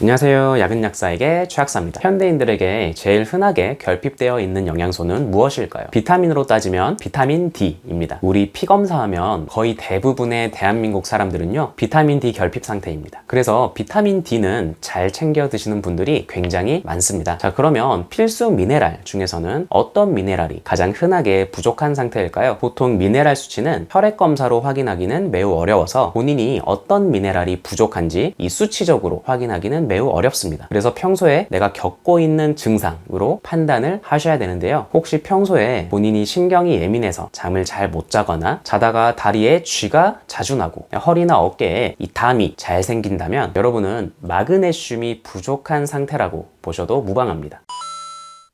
안녕하세요. 야근약사에게 최학사입니다. 현대인들에게 제일 흔하게 결핍되어 있는 영양소는 무엇일까요? 비타민으로 따지면 비타민 D입니다. 우리 피 검사하면 거의 대부분의 대한민국 사람들은요, 비타민 D 결핍 상태입니다. 그래서 비타민 D는 잘 챙겨 드시는 분들이 굉장히 많습니다. 자, 그러면 필수 미네랄 중에서는 어떤 미네랄이 가장 흔하게 부족한 상태일까요? 보통 미네랄 수치는 혈액 검사로 확인하기는 매우 어려워서 본인이 어떤 미네랄이 부족한지 이 수치적으로 확인하기는 매우 어렵습니다. 그래서 평소에 내가 겪고 있는 증상으로 판단을 하셔야 되는데요. 혹시 평소에 본인이 신경이 예민해서 잠을 잘 못 자거나 자다가 다리에 쥐가 자주 나고 허리나 어깨에 이 담이 잘 생긴다면 여러분은 마그네슘이 부족한 상태라고 보셔도 무방합니다.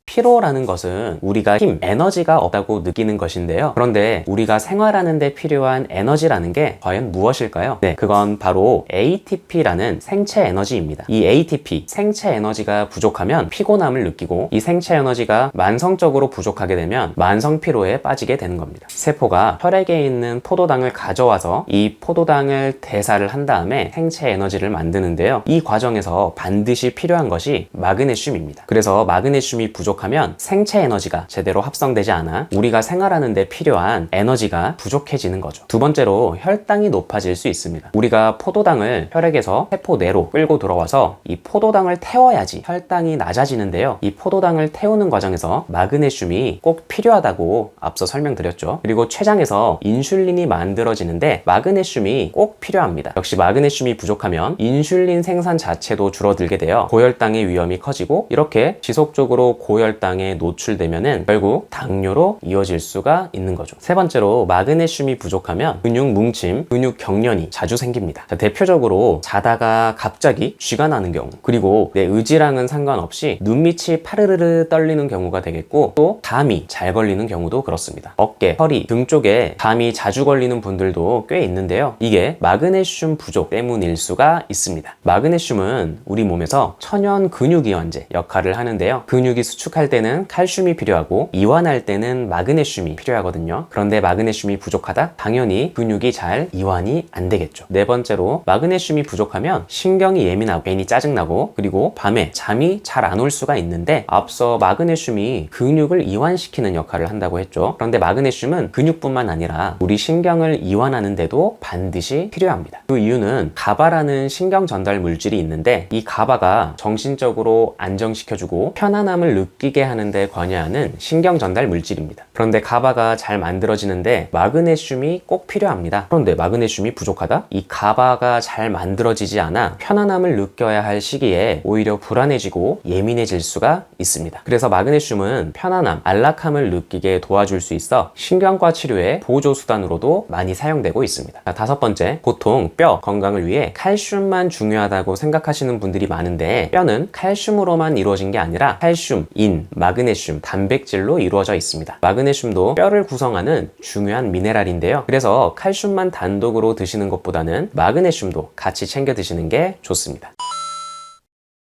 피로라는 것은 우리가 힘, 에너지가 없다고 느끼는 것인데요. 그런데 우리가 생활하는 데 필요한 에너지라는 게 과연 무엇일까요? 네, 그건 바로 ATP라는 생체 에너지입니다. 이 ATP, 생체 에너지가 부족하면 피곤함을 느끼고 이 생체 에너지가 만성적으로 부족하게 되면 만성 피로에 빠지게 되는 겁니다. 세포가 혈액에 있는 포도당을 가져와서 이 포도당을 대사를 한 다음에 생체 에너지를 만드는데요. 이 과정에서 반드시 필요한 것이 마그네슘입니다. 그래서 마그네슘이 부족하면 생체 에너지가 제대로 합성되지 않아 우리가 생활하는 데 필요한 에너지가 부족해지는 거죠. 두 번째로 혈당이 높아질 수 있습니다. 우리가 포도당을 혈액에서 세포 내로 끌고 들어와서 이 포도당을 태워야지 혈당이 낮아지는데요. 이 포도당을 태우는 과정에서 마그네슘이 꼭 필요하다고 앞서 설명드렸죠. 그리고 췌장에서 인슐린이 만들어지는데 마그네슘이 꼭 필요합니다. 역시 마그네슘이 부족하면 인슐린 생산 자체도 줄어들게 되어 고혈당의 위험이 커지고 이렇게 지속적으로 고혈당에 노출되면은 결국 당뇨로 이어질 수가 있는 거죠. 세 번째로 마그네슘이 부족하면 근육 뭉침, 근육 경련이 자주 생깁니다. 자, 대표적으로 자다가 갑자기 쥐가 나는 경우, 그리고 내 의지랑은 상관없이 눈밑이 파르르르 떨리는 경우가 되겠고 또 담이 잘 걸리는 경우도 그렇습니다. 어깨, 허리 등 쪽에 담이 자주 걸리는 분들도 꽤 있는데요. 이게 마그네슘 부족 때문일 수가 있습니다. 마그네슘은 우리 몸에서 천연 근육이완제 역할을 하는데요. 근육이 수축할 때는 칼슘이 필요하고 이완할 때는 마그네슘이 필요하거든요. 그런데 마그네슘이 부족하다? 당연히 근육이 잘 이완이 안 되겠죠. 네 번째로 마그네슘이 부족하면 신경이 예민하고 괜히 짜증나고 그리고 밤에 잠이 잘 안 올 수가 있는데 앞서 마그네슘이 근육을 이완시키는 역할을 한다고 했죠. 그런데 마그네슘은 근육뿐만 아니라 우리 신경을 이완하는 데도 반드시 필요합니다. 그 이유는 가바라는 신경 전달 물질이 있는데 이 가바가 정신적으로 안정시켜주고 편안함을 느끼게 하는 데 관여하는 신경 전달 물질입니다. 그런데 가바가 잘 만들어지는데 마그네슘이 꼭 필요합니다. 그런데 마그네슘이 부족하다? 이 가바가 잘 만들어지지 않아 편안함을 느껴야 할 시기에 오히려 불안해지고 예민해질 수가 있습니다. 그래서 마그네슘은 편안함, 안락함을 느끼게 도와줄 수 있어 신경과 치료의 보조 수단으로도 많이 사용되고 있습니다. 자, 다섯 번째, 보통 뼈 건강을 위해 칼슘만 중요하다고 생각하시는 분들이 많은데 뼈는 칼슘으로만 이루어진 게 아니라 칼슘, 인, 마그네슘, 단백질로 이루어져 있습니다. 마그네슘도 뼈를 구성하는 중요한 미네랄인데요. 그래서 칼슘만 단독으로 드시는 것보다는 마그네슘도 같이 챙겨 드시는 게 좋습니다.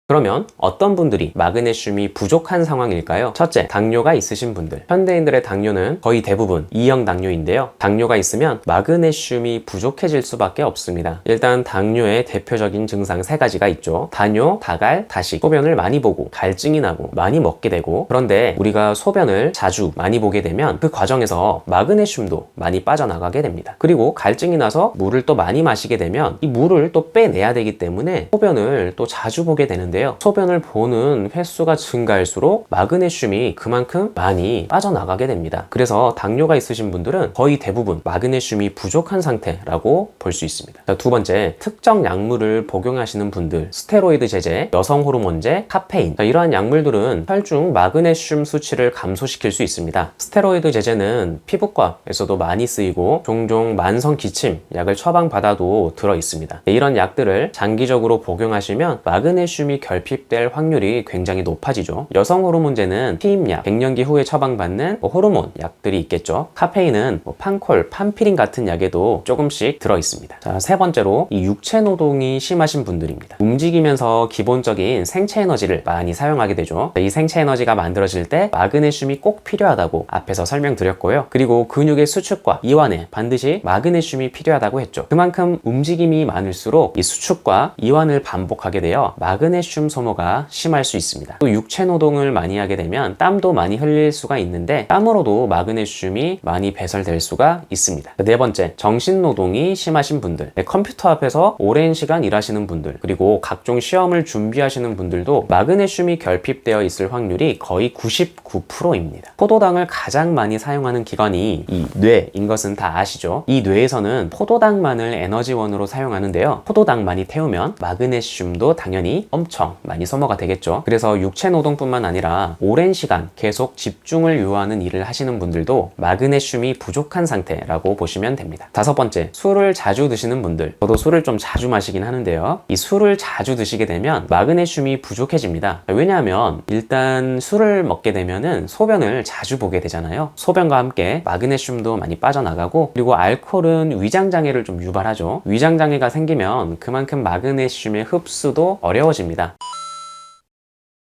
그러면 어떤 분들이 마그네슘이 부족한 상황일까요? 첫째, 당뇨가 있으신 분들. 현대인들의 당뇨는 거의 대부분 2형 당뇨인데요. 당뇨가 있으면 마그네슘이 부족해질 수밖에 없습니다. 일단 당뇨의 대표적인 증상 세 가지가 있죠. 다뇨, 다갈, 다식. 소변을 많이 보고 갈증이 나고 많이 먹게 되고, 그런데 우리가 소변을 자주 많이 보게 되면 그 과정에서 마그네슘도 많이 빠져나가게 됩니다. 그리고 갈증이 나서 물을 또 많이 마시게 되면 이 물을 또 빼내야 되기 때문에 소변을 또 자주 보게 되는데요. 소변을 보는 횟수가 증가할수록 마그네슘이 그만큼 많이 빠져나가게 됩니다. 그래서 당뇨가 있으신 분들은 거의 대부분 마그네슘이 부족한 상태라고 볼 수 있습니다. 자, 두 번째, 특정 약물을 복용하시는 분들, 스테로이드 제제, 여성 호르몬제, 카페인. 자, 이러한 약물들은 혈중 마그네슘 수치를 감소시킬 수 있습니다. 스테로이드 제제는 피부과에서도 많이 쓰이고 종종 만성 기침 약을 처방받아도 들어 있습니다. 이런 약들을 장기적으로 복용하시면 마그네슘이 결핍될 확률이 굉장히 높아지죠. 여성 호르몬제는 피임약, 갱년기 후에 처방받는 호르몬 약들이 있겠죠. 카페인은 판콜, 판피린 같은 약에도 조금씩 들어있습니다. 자, 세 번째로 이 육체 노동이 심하신 분들입니다. 움직이면서 기본적인 생체 에너지를 많이 사용하게 되죠. 이 생체 에너지가 만들어질 때 마그네슘이 꼭 필요하다고 앞에서 설명드렸고요. 그리고 근육의 수축과 이완에 반드시 마그네슘이 필요하다고 했죠. 그만큼 움직임이 많을수록 이 수축과 이완을 반복하게 되어 마그네슘 소모가 심할 수 있습니다. 또 육체 노동을 많이 하게 되면 땀도 많이 흘릴 수가 있는데 땀으로도 마그네슘이 많이 배설될 수가 있습니다. 네 번째, 정신 노동이 심하신 분들, 컴퓨터 앞에서 오랜 시간 일하시는 분들, 그리고 각종 시험을 준비하시는 분들도 마그네슘이 결핍되어 있을 확률이 거의 99%입니다. 포도당을 가장 많이 사용하는 기관이 이 뇌인 것은 다 아시죠? 이 뇌에서는 포도당만을 에너지원으로 사용하는데요. 포도당만이 태우면 마그네슘도 당연히 엄청 많이 소모가 되겠죠. 그래서 육체 노동뿐만 아니라 오랜 시간 계속 집중을 요하는 일을 하시는 분들도 마그네슘이 부족한 상태라고 보시면 됩니다. 다섯 번째, 술을 자주 드시는 분들. 저도 술을 좀 자주 마시긴 하는데요. 이 술을 자주 드시게 되면 마그네슘이 부족해집니다. 왜냐하면 일단 술을 먹게 되면은 소변을 자주 보게 되잖아요. 소변과 함께 마그네슘도 많이 빠져나가고, 그리고 알코올은 위장장애를 좀 유발하죠. 위장장애가 생기면 그만큼 마그네슘의 흡수도 어려워집니다.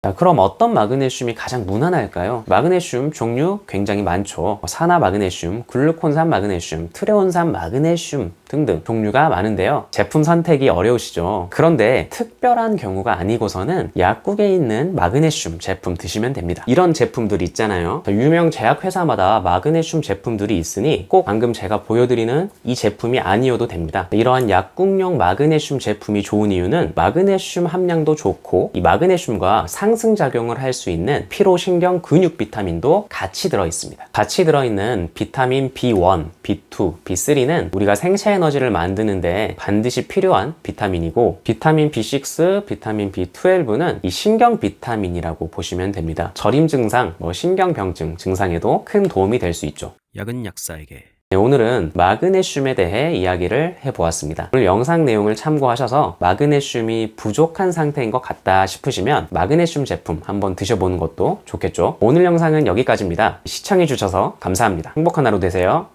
자, 그럼 어떤 마그네슘이 가장 무난할까요? 마그네슘 종류 굉장히 많죠. 산화 마그네슘, 글루콘산 마그네슘, 트레온산 마그네슘 등등 종류가 많은데요. 제품 선택이 어려우시죠? 그런데 특별한 경우가 아니고서는 약국에 있는 마그네슘 제품 드시면 됩니다. 이런 제품들 있잖아요. 유명 제약회사마다 마그네슘 제품들이 있으니 꼭 방금 제가 보여드리는 이 제품이 아니어도 됩니다. 이러한 약국용 마그네슘 제품이 좋은 이유는 마그네슘 함량도 좋고, 이 마그네슘과 상승작용을 할 수 있는 피로, 신경, 근육 비타민도 같이 들어있습니다. 같이 들어있는 비타민 B1, B2, B3는 우리가 생체 에너지를 만드는데 반드시 필요한 비타민이고, 비타민 B6, 비타민 B12는 이 신경 비타민이라고 보시면 됩니다. 저림 증상, 신경병증 증상에도 큰 도움이 될 수 있죠. 약은 약사에게. 네, 오늘은 마그네슘에 대해 이야기를 해보았습니다. 오늘 영상 내용을 참고하셔서 마그네슘이 부족한 상태인 것 같다 싶으시면 마그네슘 제품 한번 드셔보는 것도 좋겠죠. 오늘 영상은 여기까지입니다. 시청해주셔서 감사합니다. 행복한 하루 되세요.